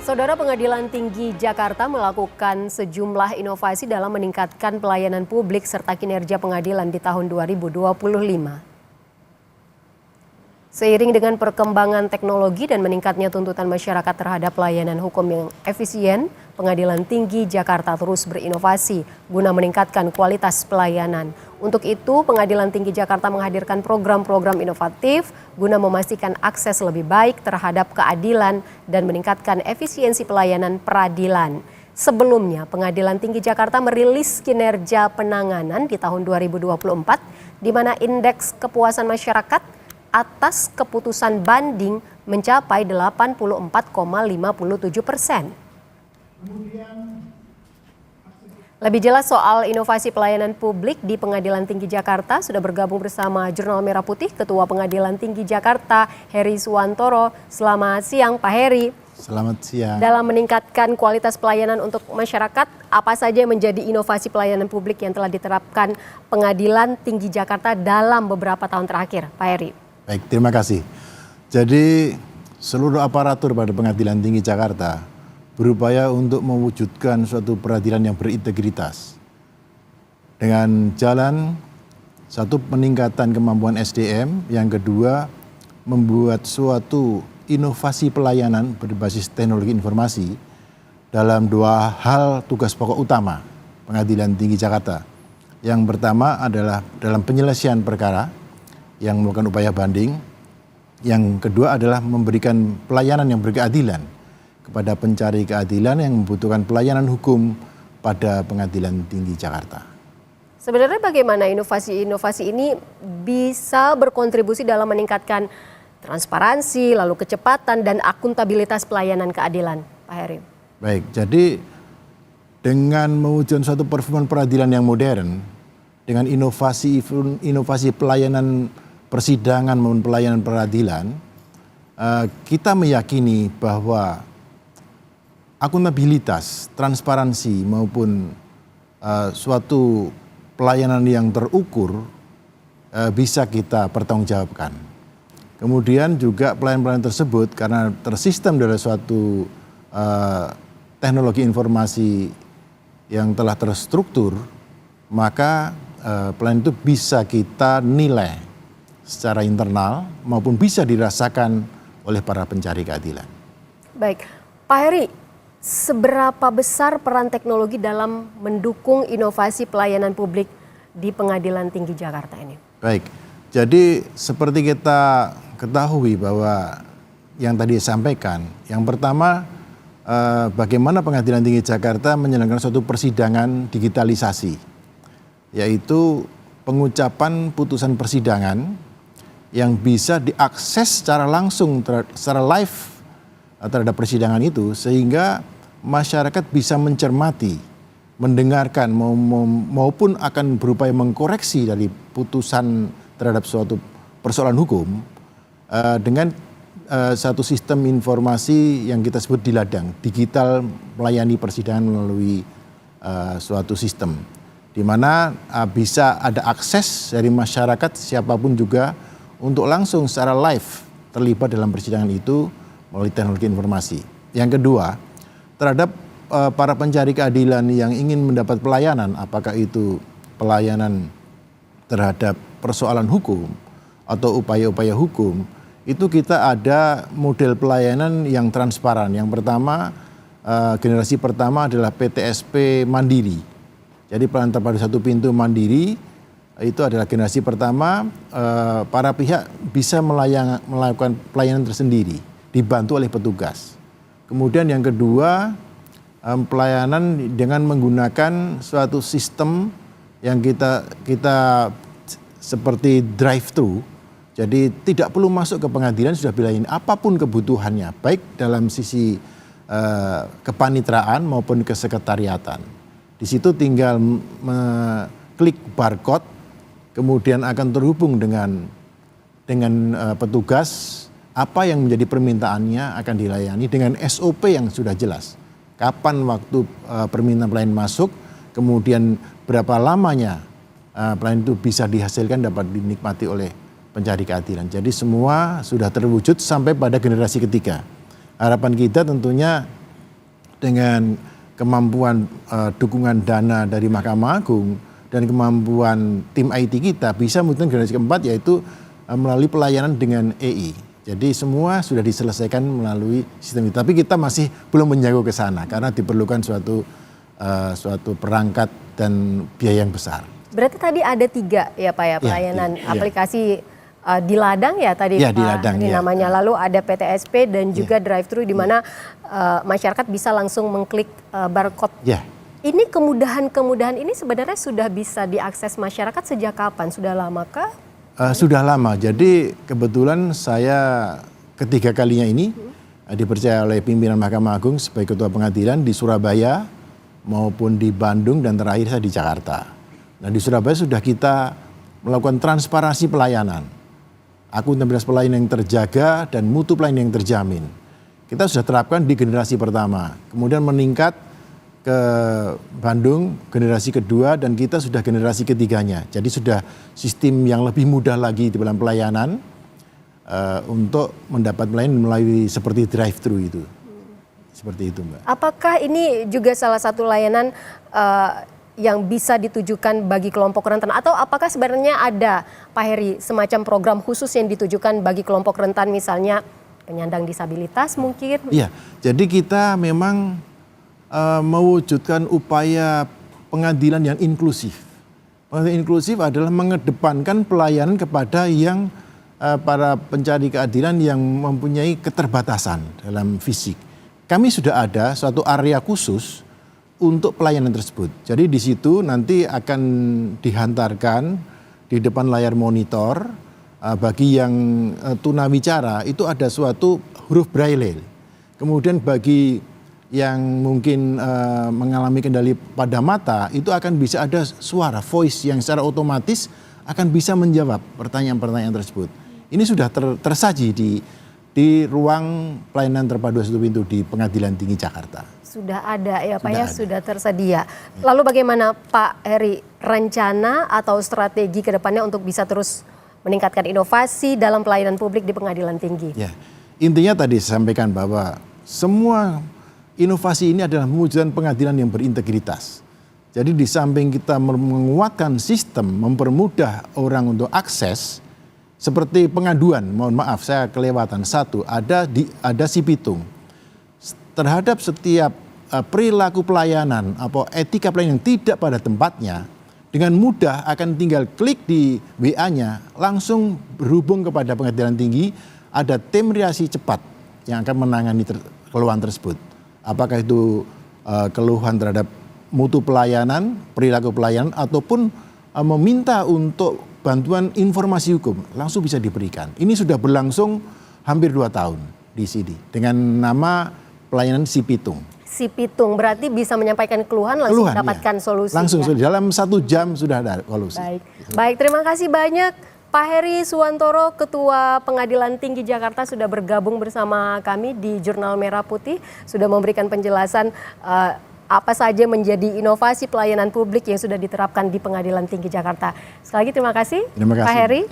Saudara, Pengadilan Tinggi Jakarta melakukan sejumlah inovasi dalam meningkatkan pelayanan publik serta kinerja pengadilan di tahun 2025. Seiring dengan perkembangan teknologi dan meningkatnya tuntutan masyarakat terhadap pelayanan hukum yang efisien, Pengadilan Tinggi Jakarta terus berinovasi guna meningkatkan kualitas pelayanan. Untuk itu, Pengadilan Tinggi Jakarta menghadirkan program-program inovatif guna memastikan akses lebih baik terhadap keadilan dan meningkatkan efisiensi pelayanan peradilan. Sebelumnya, Pengadilan Tinggi Jakarta merilis kinerja penanganan di tahun 2024, di mana indeks kepuasan masyarakat atas keputusan banding mencapai 84,57%. Lebih jelas soal inovasi pelayanan publik di Pengadilan Tinggi Jakarta, sudah bergabung bersama Jurnal Merah Putih Ketua Pengadilan Tinggi Jakarta, Heri Suwantoro. Selamat siang, Pak Heri. Selamat siang. Dalam meningkatkan kualitas pelayanan untuk masyarakat, apa saja yang menjadi inovasi pelayanan publik yang telah diterapkan Pengadilan Tinggi Jakarta dalam beberapa tahun terakhir, Pak Heri? Baik, terima kasih. Jadi seluruh aparatur pada Pengadilan Tinggi Jakarta berupaya untuk mewujudkan suatu peradilan yang berintegritas. Dengan jalan satu, peningkatan kemampuan SDM, yang kedua membuat suatu inovasi pelayanan berbasis teknologi informasi dalam dua hal tugas pokok utama Pengadilan Tinggi Jakarta. Yang pertama adalah dalam penyelesaian perkara yang melakukan upaya banding. Yang kedua adalah memberikan pelayanan yang berkeadilan kepada pencari keadilan yang membutuhkan pelayanan hukum pada Pengadilan Tinggi Jakarta. Sebenarnya bagaimana inovasi-inovasi ini bisa berkontribusi dalam meningkatkan transparansi, lalu kecepatan dan akuntabilitas pelayanan keadilan, Pak Heri? Baik, jadi dengan mewujudkan suatu performa peradilan yang modern, dengan inovasi pelayanan persidangan maupun pelayanan peradilan, kita meyakini bahwa akuntabilitas, transparansi maupun suatu pelayanan yang terukur bisa kita pertanggungjawabkan. Kemudian juga pelayanan-pelayanan tersebut karena tersistem dari suatu teknologi informasi yang telah terstruktur, maka pelayanan itu bisa kita nilai secara internal maupun bisa dirasakan oleh para pencari keadilan. Baik, Pak Heri, seberapa besar peran teknologi dalam mendukung inovasi pelayanan publik di Pengadilan Tinggi Jakarta ini? Baik, jadi seperti kita ketahui bahwa yang tadi disampaikan, yang pertama bagaimana Pengadilan Tinggi Jakarta menyelenggarakan suatu persidangan digitalisasi, yaitu pengucapan putusan persidangan yang bisa diakses secara langsung, secara live terhadap persidangan itu, sehingga masyarakat bisa mencermati, mendengarkan maupun akan berupaya mengkoreksi dari putusan terhadap suatu persoalan hukum dengan satu sistem informasi yang kita sebut di ladang, digital melayani persidangan melalui suatu sistem, di mana bisa ada akses dari masyarakat siapapun juga untuk langsung secara live terlibat dalam persidangan itu melalui teknologi informasi. Yang kedua, terhadap para pencari keadilan yang ingin mendapat pelayanan, apakah itu pelayanan terhadap persoalan hukum atau upaya-upaya hukum, itu kita ada model pelayanan yang transparan. Yang pertama, generasi pertama adalah PTSP Mandiri. Jadi pelayanan terpadu satu pintu mandiri, itu adalah generasi pertama, para pihak bisa melakukan pelayanan tersendiri, dibantu oleh petugas. Kemudian yang kedua, pelayanan dengan menggunakan suatu sistem yang kita seperti drive-thru. Jadi tidak perlu masuk ke pengadilan, sudah dilayani apapun kebutuhannya, baik dalam sisi kepanitraan maupun kesekretariatan. Di situ tinggal klik barcode, kemudian akan terhubung dengan petugas, apa yang menjadi permintaannya akan dilayani dengan SOP yang sudah jelas. Kapan waktu permintaan pelayanan masuk, kemudian berapa lamanya pelayanan itu bisa dihasilkan, dapat dinikmati oleh pencari keadilan. Jadi semua sudah terwujud sampai pada generasi ketiga. Harapan kita tentunya dengan kemampuan dukungan dana dari Mahkamah Agung dan kemampuan tim IT kita bisa mewujudkan generasi keempat, yaitu melalui pelayanan dengan EI. Jadi semua sudah diselesaikan melalui sistem itu. Tapi kita masih belum menjangkau ke sana karena diperlukan suatu perangkat dan biaya yang besar. Berarti tadi ada 3 ya Pak ya pelayanan aplikasi di ladang ya tadi ya, Pak di ladang, ini ya. namanya. Lalu ada PTSP dan juga drive-thru di mana masyarakat bisa langsung mengklik barcode. Ya. Ini kemudahan ini sebenarnya sudah bisa diakses masyarakat sejak kapan? Sudah lamakah? Sudah lama. Jadi kebetulan saya ketiga kalinya ini dipercaya oleh pimpinan Mahkamah Agung sebagai ketua pengadilan di Surabaya maupun di Bandung dan terakhir saya di Jakarta. Nah di Surabaya sudah kita melakukan transparansi pelayanan, akuntabilitas pelayanan yang terjaga dan mutu pelayanan yang terjamin. Kita sudah terapkan di generasi pertama, kemudian meningkat ke Bandung generasi kedua dan kita sudah generasi ketiganya. Jadi sudah sistem yang lebih mudah lagi di dalam pelayanan untuk mendapat pelayanan melalui seperti drive-thru itu. Seperti itu Mbak. Apakah ini juga salah satu layanan yang bisa ditujukan bagi kelompok rentan? Atau apakah sebenarnya ada Pak Heri semacam program khusus yang ditujukan bagi kelompok rentan misalnya penyandang disabilitas mungkin? Iya, jadi kita memang mewujudkan upaya pengadilan yang inklusif. Pengadilan inklusif adalah mengedepankan pelayanan kepada yang para pencari keadilan yang mempunyai keterbatasan dalam fisik. Kami sudah ada suatu area khusus untuk pelayanan tersebut. Jadi di situ nanti akan dihantarkan di depan layar monitor bagi yang tunawicara itu ada suatu huruf braille. Kemudian bagi yang mungkin mengalami kendali pada mata itu akan bisa ada suara voice yang secara otomatis akan bisa menjawab pertanyaan-pertanyaan tersebut. Ini sudah tersaji di ruang pelayanan terpadu satu pintu di Pengadilan Tinggi Jakarta. Sudah ada ya Pak ya, sudah tersedia. Lalu bagaimana Pak Heri rencana atau strategi ke depannya untuk bisa terus meningkatkan inovasi dalam pelayanan publik di Pengadilan Tinggi? Ya, intinya tadi saya sampaikan bahwa semua inovasi ini adalah mewujudkan pengadilan yang berintegritas. Jadi di samping kita menguatkan sistem, mempermudah orang untuk akses, seperti pengaduan, mohon maaf saya kelewatan satu, ada si pitung. Terhadap setiap perilaku pelayanan atau etika pelayanan yang tidak pada tempatnya, dengan mudah akan tinggal klik di WA-nya, langsung berhubung kepada Pengadilan Tinggi, ada tim reaksi cepat yang akan menangani keluhan tersebut. Apakah itu keluhan terhadap mutu pelayanan, perilaku pelayanan, ataupun meminta untuk bantuan informasi hukum, langsung bisa diberikan. Ini sudah berlangsung hampir 2 tahun di sini dengan nama pelayanan Si Pitung. Si Pitung berarti bisa menyampaikan keluhan langsung mendapatkan solusi. Langsung ya? dalam 1 jam sudah ada solusi. Baik, terima kasih banyak Pak Heri Suwantoro, Ketua Pengadilan Tinggi Jakarta sudah bergabung bersama kami di Jurnal Merah Putih, sudah memberikan penjelasan apa saja menjadi inovasi pelayanan publik yang sudah diterapkan di Pengadilan Tinggi Jakarta. Sekali lagi terima kasih. Pak Heri.